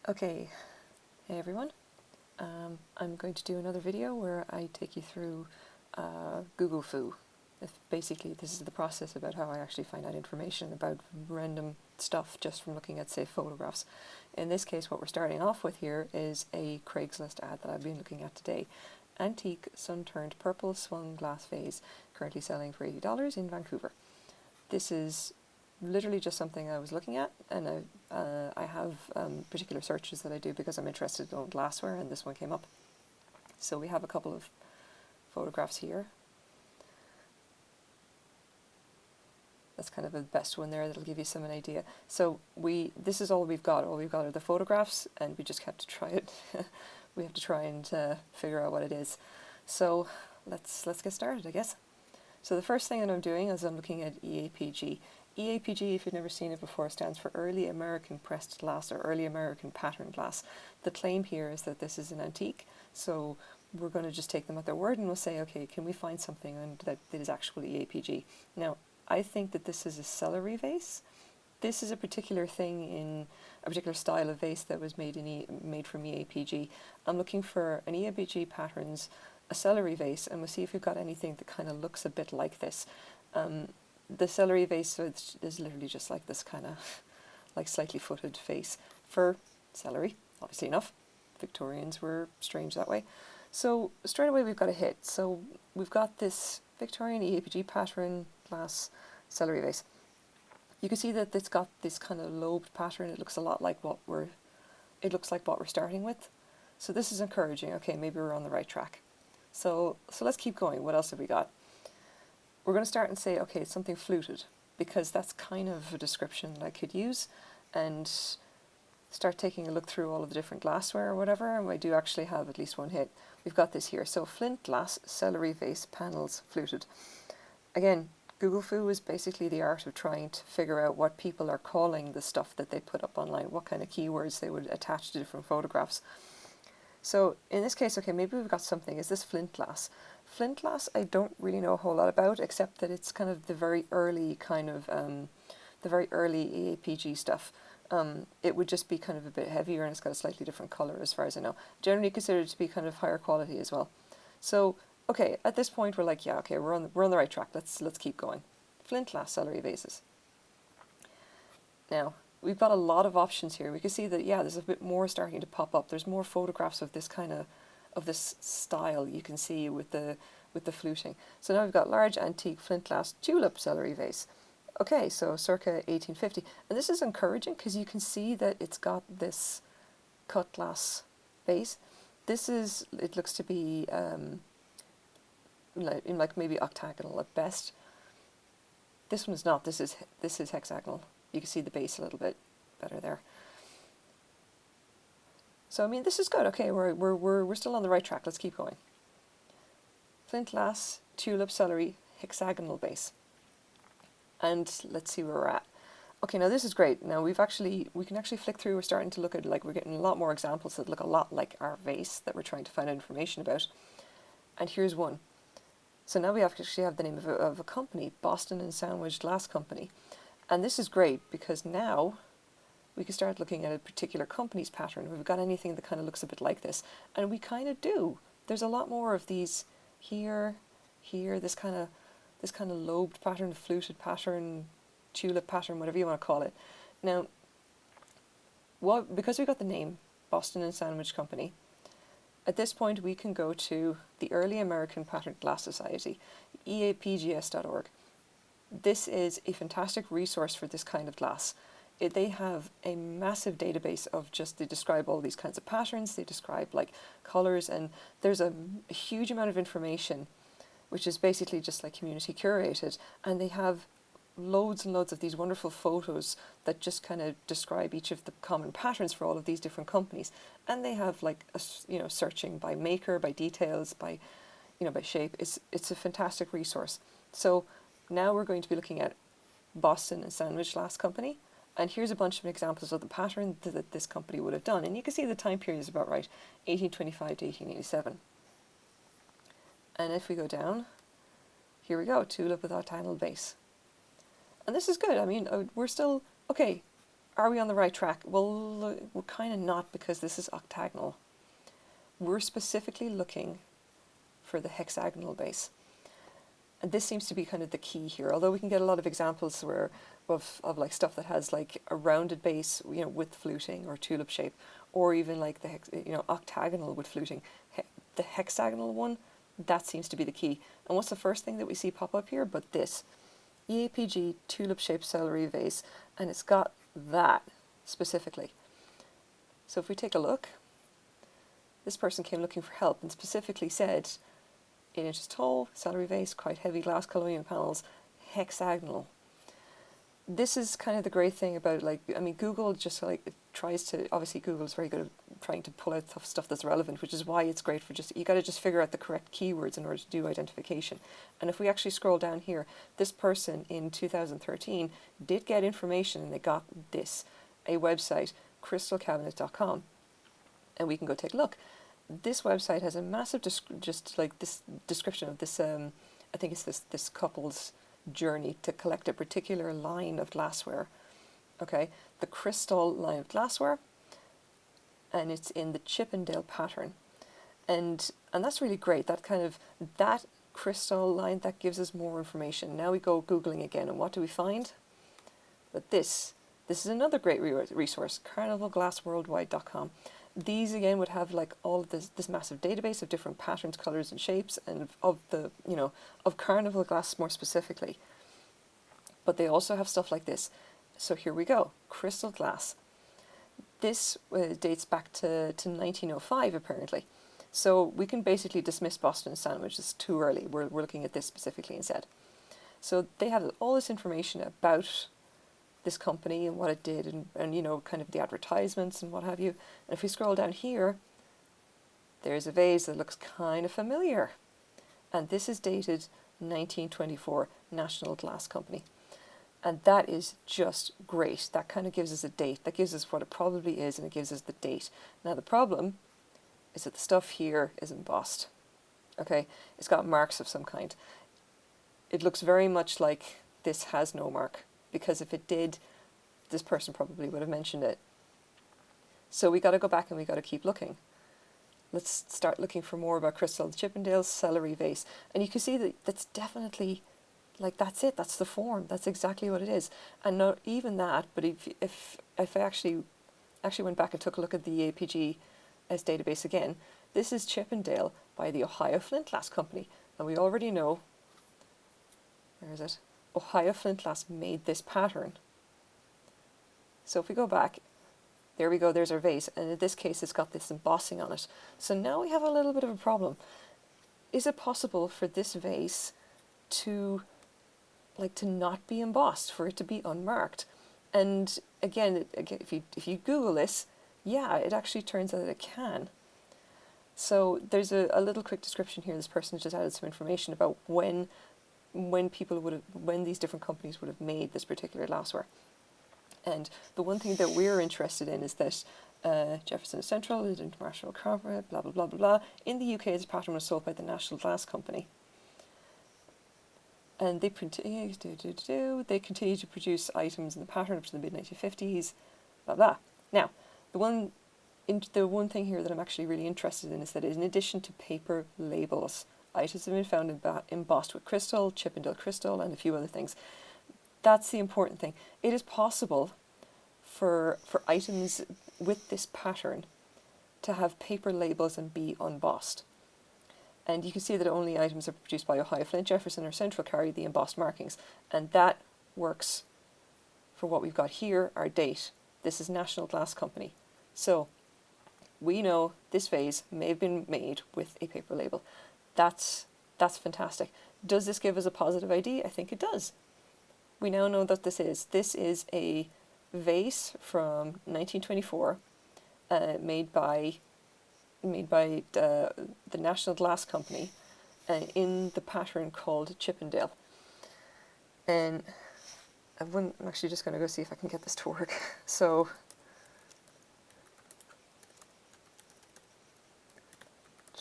Okay, hey everyone. I'm going to do another video where I take you through Google Foo. Basically, this is the process about how I actually find out information about random stuff just from looking at, say, photographs. In this case, what we're starting off with here is a Craigslist ad that I've been looking at today. Antique sun-turned purple swung glass vase, currently selling for $80 in Vancouver. This is literally just something I was looking at, and I have particular searches that I do because I'm interested in glassware, and this one came up. So we have a couple of photographs here. That's kind of the best one there. That'll give you some an idea. So this is all we've got. All we've got are the photographs, and we just have to try it. We have to try and figure out what it is. So let's get started, I guess. So the first thing that I'm doing is I'm looking at EAPG. EAPG, if you've never seen it before, stands for Early American Pressed Glass or Early American Pattern Glass. The claim here is that this is an antique, so we're going to just take them at their word and we'll say, okay, can we find something that is actually EAPG? Now, I think that this is a celery vase. This is a particular thing in a particular style of vase that was made from EAPG. I'm looking for an EAPG patterns, a celery vase, and we'll see if we've got anything that kind of looks a bit like this. The celery vase is literally just like this kind of like slightly footed vase for celery, obviously enough. Victorians were strange that way. So straight away we've got a hit. So we've got this Victorian EAPG pattern glass celery vase. You can see that it's got this kind of lobed pattern. It looks a lot like what we're starting with. So this is encouraging. Okay, maybe we're on the right track. So let's keep going. What else have we got? We're going to start and say, okay, it's something fluted, because that's kind of a description that I could use, and start taking a look through all of the different glassware or whatever, and I do actually have at least one hit. We've got this here. So flint glass, celery vase, panels, fluted. Again, Google Foo is basically the art of trying to figure out what people are calling the stuff that they put up online, what kind of keywords they would attach to different photographs. So in this case, okay, maybe we've got something. Is this flint glass? Flint glass, I don't really know a whole lot about, except that it's kind of the very early kind of, the very early EAPG stuff. It would just be kind of a bit heavier, and it's got a slightly different colour as far as I know. Generally considered to be kind of higher quality as well. So, okay, at this point we're like, yeah, okay, we're on the right track. Let's keep going. Flint glass celery vases. Now, we've got a lot of options here. We can see that, yeah, there's a bit more starting to pop up. There's more photographs of this kind of this style you can see with the fluting. So now we've got large antique flint glass tulip celery vase. Okay, so circa 1850. And this is encouraging because you can see that it's got this cut glass base. It looks to be like maybe octagonal at best. This one's not. This is hexagonal. You can see the base a little bit better there. So I mean, this is good. Okay, we're still on the right track. Let's keep going. Flint glass, tulip celery, hexagonal base. And let's see where we're at. Okay, now this is great. Now we can actually flick through. We're starting to look at, like, we're getting a lot more examples that look a lot like our vase that we're trying to find information about. And here's one. So now we actually have the name of a company, Boston and Sandwich Glass Company. And this is great because now we can start looking at a particular company's pattern. We've got anything that kind of looks a bit like this. And we kind of do. There's a lot more of these here, this kind of lobed pattern, fluted pattern, tulip pattern, whatever you want to call it. Now, because we got the name Boston and Sandwich Company, at this point we can go to the Early American Patterned Glass Society, eapgs.org. This is a fantastic resource for this kind of glass. They have a massive database of they describe all these kinds of patterns, they describe like colours, and there's a huge amount of information which is basically just like community curated, and they have loads and loads of these wonderful photos that just kind of describe each of the common patterns for all of these different companies. And they have like searching by maker, by details, by by shape. It's a fantastic resource. So now we're going to be looking at Boston and Sandwich Glass Company, and here's a bunch of examples of the pattern that this company would have done. And you can see the time period is about right, 1825 to 1887. And if we go down, here we go, tulip with octagonal base. And this is good. I mean, we're still, okay, Are we on the right track? Well, we're kind of not, because this is octagonal. We're specifically looking for the hexagonal base. And this seems to be kind of the key here, although we can get a lot of examples where of like stuff that has like a rounded base, you know, with fluting or tulip shape, or even like the octagonal with fluting. The hexagonal one, that seems to be the key. And what's the first thing that we see pop up here? But this EAPG tulip shaped celery vase, and it's got that specifically. So if we take a look, this person came looking for help and specifically said 8 inches tall, celery vase, quite heavy glass colouring panels, hexagonal. This is kind of the great thing about, like, I mean, Google just like it tries to, obviously Google is very good at trying to pull out stuff that's relevant, which is why it's great for you got to just figure out the correct keywords in order to do identification. And if we actually scroll down here, this person in 2013 did get information, and they got this, a website, krys-tol.com, and we can go take a look. This website has a massive just like this description of this, I think it's this couple's journey to collect a particular line of glassware. Okay, the krys-tol line of glassware, and it's in the Chippendale pattern, and that's really great. That kind of that krys-tol line, that gives us more information. Now we go Googling again, and what do we find? But this is another great resource, carnivalglassworldwide.com. These again would have like all of this massive database of different patterns, colors, and shapes, and of the of carnival glass more specifically. But they also have stuff like this. So here we go, crystal glass. This dates back to 1905 apparently. So we can basically dismiss Boston Sandwich. It's too early. We're looking at this specifically instead. So they have all this information about this company and what it did, and you know, kind of the advertisements and what have you. And if we scroll down here, there's a vase that looks kind of familiar, and this is dated 1924, National Glass Company, and that is just great. That kind of gives us a date. That gives us what it probably is, and it gives us the date. Now the problem is that the stuff here is embossed. Okay, it's got marks of some kind. It looks very much like this has no mark, because if it did, this person probably would have mentioned it. So we got to go back and we got to keep looking. Let's start looking for more about krys-tol Chippendale's celery vase. And you can see that that's definitely, like, that's it. That's the form. That's exactly what it is. And not even that, but if I actually went back and took a look at the APG as database again, this is Chippendale by the Ohio Flint Glass Company. And we already know, where is it? Ohio Flint Glass made this pattern. So if we go back, there we go, there's our vase, and in this case it's got this embossing on it. So now we have a little bit of a problem. Is it possible for this vase to not be embossed, for it to be unmarked? And again, if you Google this, yeah, it actually turns out that it can. So there's a little quick description here. This person just added some information about when these different companies would have made this particular glassware. And the one thing that we're interested in is that Jefferson Central, the International Corporate, blah, blah, blah, blah, blah. In the UK, this pattern was sold by the National Glass Company. And they continue to produce items in the pattern up to the mid-1950s, blah, blah. Now, the one thing here that I'm actually really interested in is that in addition to paper labels, items have been found embossed with krys-tol, Chippendale krys-tol, and a few other things. That's the important thing. It is possible for items with this pattern to have paper labels and be unbossed. And you can see that only items that are produced by Ohio Flint, Jefferson, or Central carry the embossed markings. And that works for what we've got here, our date. This is National Glass Company. So we know this vase may have been made with a paper label. That's fantastic. Does this give us a positive ID? I think it does. We now know that this is a vase from 1924, made by the National Glass Company, in the pattern called Chippendale. And I'm actually just going to go see if I can get this to work. So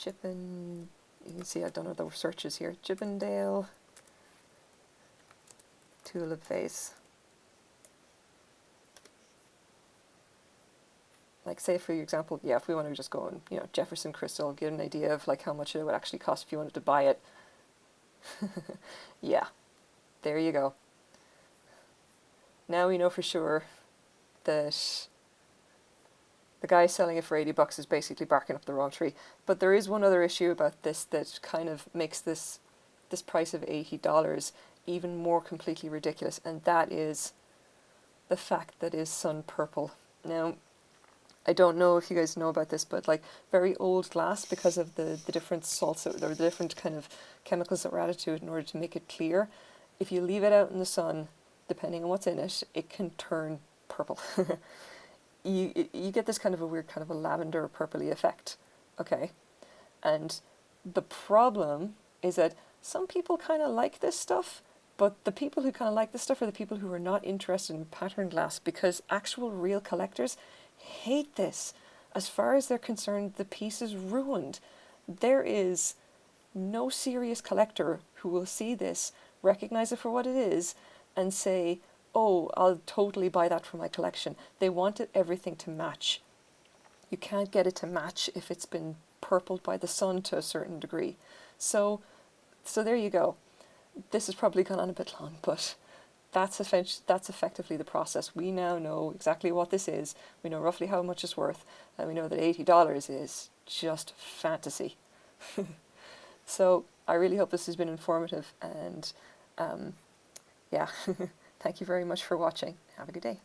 you can see I've done other searches here. Chippendale tulip vase. like say for example, yeah, if we want to just go and, you know, Jefferson crystal, get an idea of like how much it would actually cost if you wanted to buy it. Yeah, there you go. Now we know for sure that the guy selling it for $80 is basically barking up the wrong tree. But there is one other issue about this that kind of makes this price of $80 even more completely ridiculous, and that is the fact that is sun purple. Now, I don't know if you guys know about this, but like very old glass, because of the different salts or the different kind of chemicals that were added to it in order to make it clear, if you leave it out in the sun, depending on what's in it, it can turn purple. You get this kind of a weird kind of a lavender purpley effect. Okay. And the problem is that some people kind of like this stuff, but the people who kind of like this stuff are the people who are not interested in pattern glass, because actual real collectors hate this. As far as they're concerned, the piece is ruined. There is no serious collector who will see this, recognize it for what it is, and say, oh, I'll totally buy that for my collection. They wanted everything to match. You can't get it to match if it's been purpled by the sun to a certain degree. So there you go. This has probably gone on a bit long, but that's effectively the process. We now know exactly what this is. We know roughly how much it's worth, and we know that $80 is just fantasy. So I really hope this has been informative, and yeah, thank you very much for watching. Have a good day.